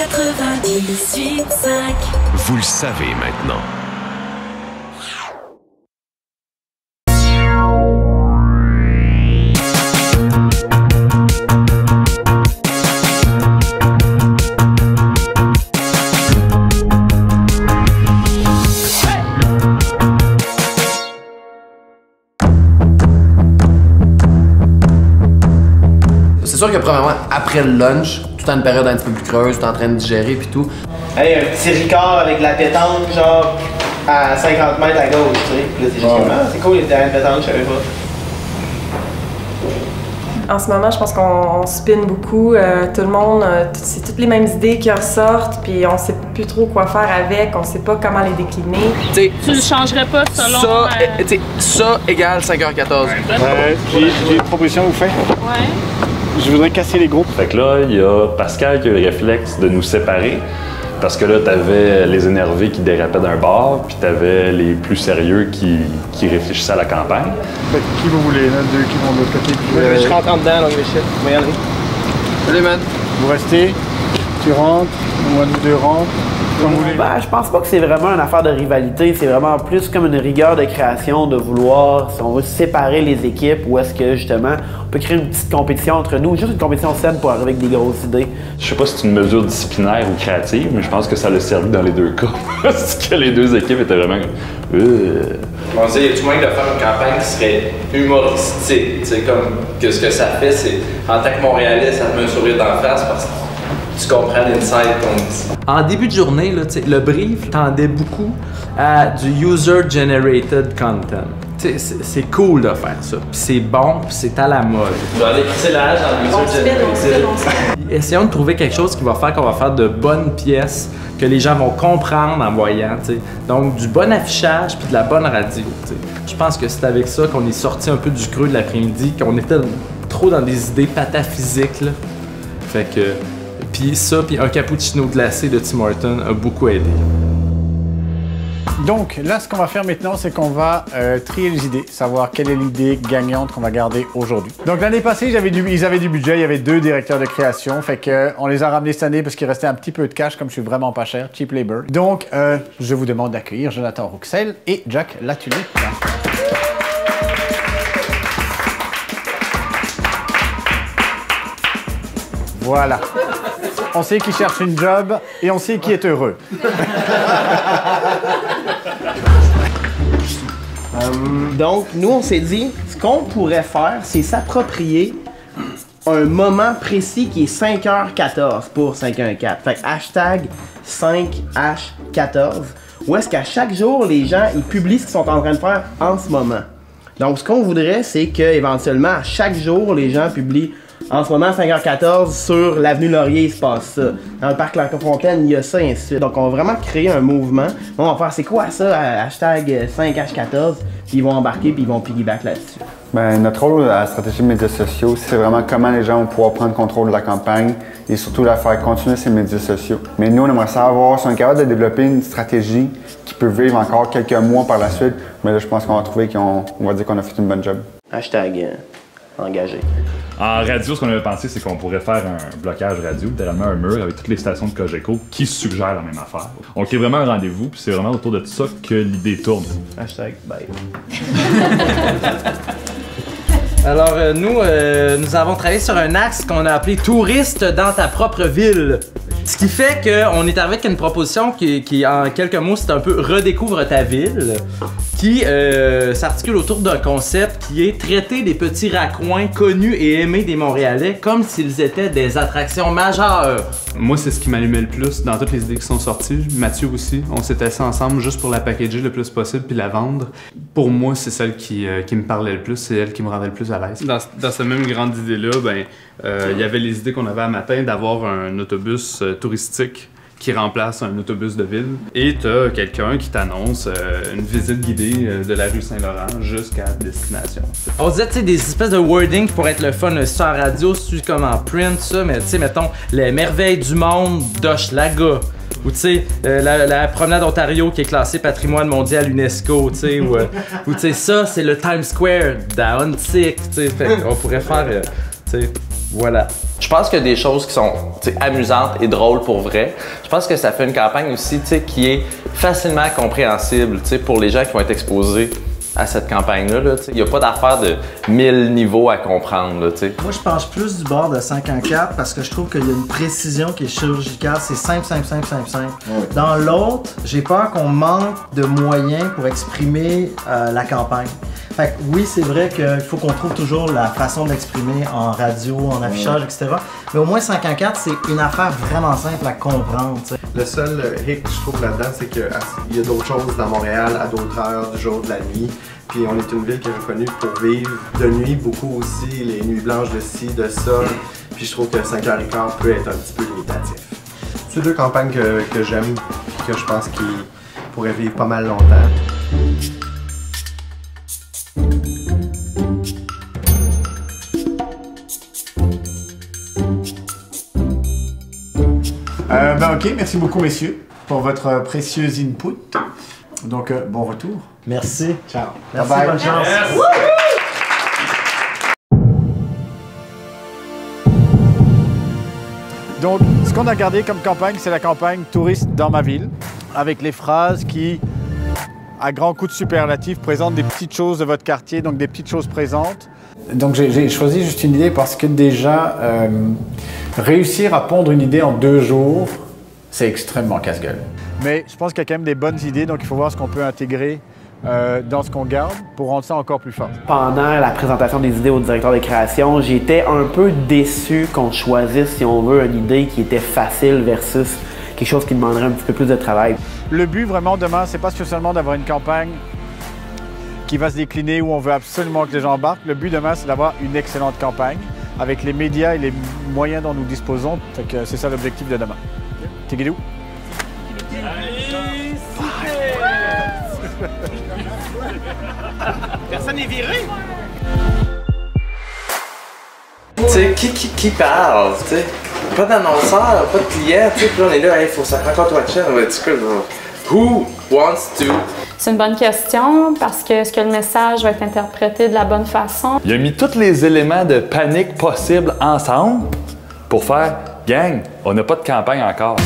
98.5. Vous le savez maintenant. C'est sûr que premièrement, après le lunch, tout en une période un petit peu plus creuse, tout en train de digérer puis tout. Hey, un petit Ricard avec la pétanque, genre à 50 mètres à gauche, tu sais. Là, c'est juste comme, ah, c'est cool les terrains de pétanque, je savais pas. En ce moment, je pense qu'on spin beaucoup. Tout le monde, c'est toutes les mêmes idées qui ressortent, puis on sait plus trop quoi faire avec, on sait pas comment les décliner. Tu le changerais pas selon... Ça égale 5h14. J'ai une proposition à vous faire. Ouais. Je voudrais casser les groupes. Fait que là, il y a Pascal qui a eu le réflexe de nous séparer. Parce que là, t'avais les énervés qui dérapaient d'un bord, puis t'avais les plus sérieux qui réfléchissaient à la campagne. Fait que qui vous voulez, là, deux qui vont de l'autre côté? Je rentre en dedans, donc je shit. On va y aller. Salut, man. Vous restez, tu rentres, ou un de nous deux rentre, comme vous voulez. Ben, je pense pas que c'est vraiment une affaire de rivalité, c'est vraiment plus comme une rigueur de création, de vouloir, si on veut séparer les équipes, ou est-ce que justement, on peut créer une petite compétition entre nous, juste une compétition saine pour arriver avec des grosses idées. Je sais pas si c'est une mesure disciplinaire ou créative, mais je pense que ça l'a servi dans les deux cas. Parce que les deux équipes étaient vraiment... On dit, y a-tu moyen de faire une campagne qui serait humoristique? Tu sais, comme que ce que ça fait, c'est en tant que Montréalais, ça te met un sourire d'en face parce que tu comprends l'insight qu'on dit. En début de journée, là, le brief tendait beaucoup à du user-generated content. C'est cool de faire ça, puis c'est bon, puis c'est à la mode. Tu vas aller crisser la hache dans le user-generated. Essayons de trouver quelque chose qui va faire qu'on va faire de bonnes pièces, que les gens vont comprendre en voyant, t'sais. Donc du bon affichage puis de la bonne radio. T'sais. Je pense que c'est avec ça qu'on est sorti un peu du creux de l'après-midi, qu'on était trop dans des idées pataphysiques, là. Fait que... Puis ça, puis un cappuccino glacé de Tim Hortons a beaucoup aidé. Donc là, ce qu'on va faire maintenant, c'est qu'on va trier les idées, savoir quelle est l'idée gagnante qu'on va garder aujourd'hui. Donc l'année passée, ils avaient du budget, il y avait 2 directeurs de création, fait que on les a ramenés cette année parce qu'il restait un petit peu de cash, comme je suis vraiment pas cher, cheap labor. Donc je vous demande d'accueillir Jonathan Rouxel et Jack Latulippe. Voilà. On sait qui cherche une job et on sait qui est heureux. Donc, nous, on s'est dit, ce qu'on pourrait faire, c'est s'approprier un moment précis qui est 5h14 pour 514. Fait que hashtag 5H14, où est-ce qu'à chaque jour, les gens, ils publient ce qu'ils sont en train de faire en ce moment. Donc, ce qu'on voudrait, c'est qu'éventuellement, à chaque jour, les gens publient en ce moment, à 5h14, sur l'avenue Laurier, il se passe ça. Dans le parc Lafontaine, il y a ça, et ainsi de suite. Donc, on va vraiment créer un mouvement. On va faire, c'est quoi ça, hashtag 5H14, puis ils vont embarquer, puis ils vont piggyback là-dessus. Ben, notre rôle à la stratégie de médias sociaux, c'est vraiment comment les gens vont pouvoir prendre contrôle de la campagne et surtout la faire continuer ces médias sociaux. Mais nous, on aimerait savoir si on est capable de développer une stratégie qui peut vivre encore quelques mois par la suite. Mais là, je pense qu'on va trouver qu'on va dire qu'on a fait une bonne job. Hashtag engagé. En radio, ce qu'on avait pensé, c'est qu'on pourrait faire un blocage radio, littéralement un mur avec toutes les stations de Cogeco qui suggèrent la même affaire. On crée vraiment un rendez-vous, puis c'est vraiment autour de ça que l'idée tourne. Hashtag bye. Alors, nous avons travaillé sur un axe qu'on a appelé « Touriste dans ta propre ville ». Ce qui fait qu'on est avec une proposition qui, en quelques mots, c'est un peu « Redécouvre ta ville », qui s'articule autour d'un concept qui est traiter des petits raccoins connus et aimés des Montréalais comme s'ils étaient des attractions majeures. Moi, c'est ce qui m'allumait le plus dans toutes les idées qui sont sorties. Mathieu aussi. On s'était assis ensemble juste pour la packager le plus possible puis la vendre. Pour moi, c'est celle qui me parlait le plus, c'est elle qui me rendait le plus à l'aise. Dans cette même grande idée-là, il y avait les idées qu'on avait à matin d'avoir un autobus touristique qui remplace un autobus de ville. Et t'as quelqu'un qui t'annonce une visite guidée de la rue Saint-Laurent jusqu'à destination. On disait, tu sais, des espèces de wording pour être le fun, sur la radio, sur comme en print, ça, mais tu sais, mettons, les merveilles du monde d'Hochelaga. Ou tu sais, la promenade Ontario qui est classée patrimoine mondial UNESCO, tu sais, ou tu sais, ça, c'est le Times Square d'Ahuntsic, tu sais, on pourrait faire, tu sais, voilà. Je pense qu'il y a des choses qui sont amusantes et drôles pour vrai. Je pense que ça fait une campagne aussi qui est facilement compréhensible pour les gens qui vont être exposés à cette campagne-là. Il n'y a pas d'affaire de 1000 niveaux à comprendre. Là, moi, je penche plus du bord de 5 en 4 parce que je trouve qu'il y a une précision qui est chirurgicale. C'est simple, simple, simple, simple, simple. Oui. Dans l'autre, j'ai peur qu'on manque de moyens pour exprimer la campagne. Fait que oui, c'est vrai qu'il faut qu'on trouve toujours la façon de l'exprimer en radio, en affichage, etc. Mais au moins 5 en 4, c'est une affaire vraiment simple à comprendre. T'sais. Le seul hic que je trouve là-dedans, c'est qu'il y a d'autres choses dans Montréal à d'autres heures du jour, de la nuit. Puis on est une ville qui est reconnue pour vivre de nuit, beaucoup aussi, les nuits blanches de ci, de ça. Puis je trouve que 5h15 peut être un petit peu limitatif. C'est deux campagnes que j'aime et que je pense qu'ils pourraient vivre pas mal longtemps. OK, merci beaucoup, messieurs, pour votre précieux input. Donc, bon retour. Merci. Ciao. Merci, bye bye. bonne chance. Yes. Donc, ce qu'on a gardé comme campagne, c'est la campagne Touriste dans ma ville, avec les phrases qui, à grands coups de superlatifs, présentent des petites choses de votre quartier, donc des petites choses présentes. Donc, j'ai choisi juste une idée parce que déjà, réussir à pondre une idée en 2 jours, c'est extrêmement casse-gueule. Mais je pense qu'il y a quand même des bonnes idées, donc il faut voir ce qu'on peut intégrer dans ce qu'on garde pour rendre ça encore plus fort. Pendant la présentation des idées au directeur de création, j'étais un peu déçu qu'on choisisse, si on veut, une idée qui était facile versus quelque chose qui demanderait un petit peu plus de travail. Le but vraiment demain, c'est pas seulement d'avoir une campagne qui va se décliner où on veut absolument que les gens embarquent. Le but demain, c'est d'avoir une excellente campagne avec les médias et les moyens dont nous disposons. C'est ça l'objectif de demain. Tigidou. Personne n'est viré. Tu sais, qui parle, tu sais? Pas d'annonceur, pas de client, tu sais, puis là on est là, il faut ça prend toi de chaîne, who wants to? C'est une bonne question parce que est-ce que le message va être interprété de la bonne façon? Il a mis tous les éléments de panique possibles ensemble pour faire « Gang, on n'a pas de campagne encore.